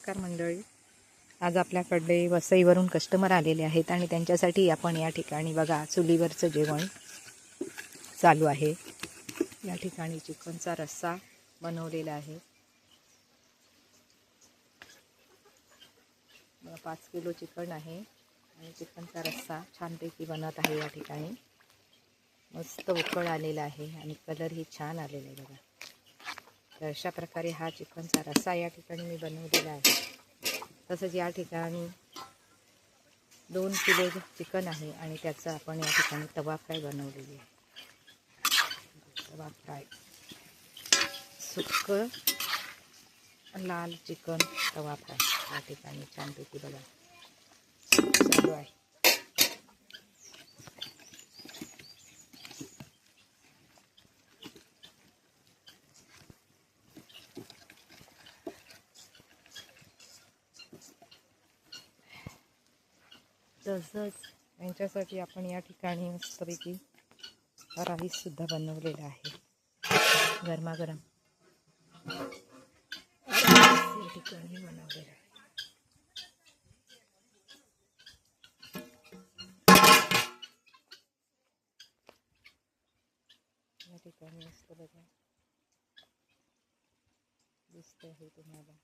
नमस्कार मंडळी, आज आपल्याकडे वसईवरून कस्टमर आलेले आहेत आणि त्यांच्यासाठी आपण या ठिकाणी बघा चुलीवरचं जेवण चालू आहे। या ठिकाणी चिकनचा रस्सा बनवलेला आहे। 5 किलो चिकन आहे आणि चिकनचा रस्सा छानपैकी बनत आहे। या ठिकाणी मस्त उकळ आलेला आहे आणि कलरही छान आलेला आहे बघा। तर अशा प्रकारे हा चिकनचा रस्सा या ठिकाणी मी बनवलेला आहे। तसंच या ठिकाणी 2 किलो चिकन आहे आणि त्याचं आपण या ठिकाणी तवा फ्राय बनवलेली आहे। तवा फ्राय सुक्कं लाल चिकन तवा फ्राय या ठिकाणी छानपैकी बघा चालू आहे। तसंच यांच्यासाठी आपण या ठिकाणी मस्तपैकी राईससुद्धा बनवलेला आहे। गरमागरम या ठिकाणी बनवलेला आहे। या ठिकाणी मस्त बघा दिसते आहे तुम्हाला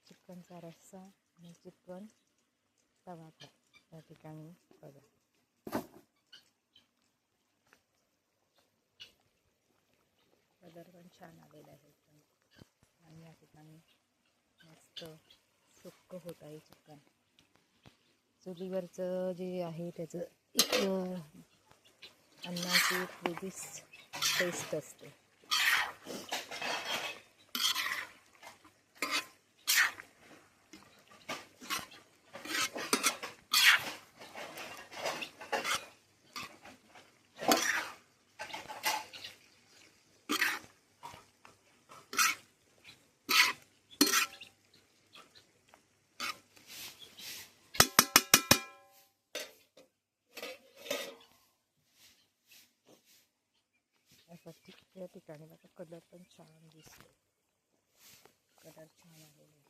चिकनचा रस्सा आणि चिकन तवा फ्राय या ठिकाणी बघा कलर पण छान आलेला आहे आणि या ठिकाणी मस्त सुक्क होत आहे चिकन। चुलीवरचं जे आहे त्याचं एक अन्नाची एक वेगळीच टेस्ट असते। या ठिकाणी बघा कलर पण छान दिसतो, कलर छान आलेला आहे।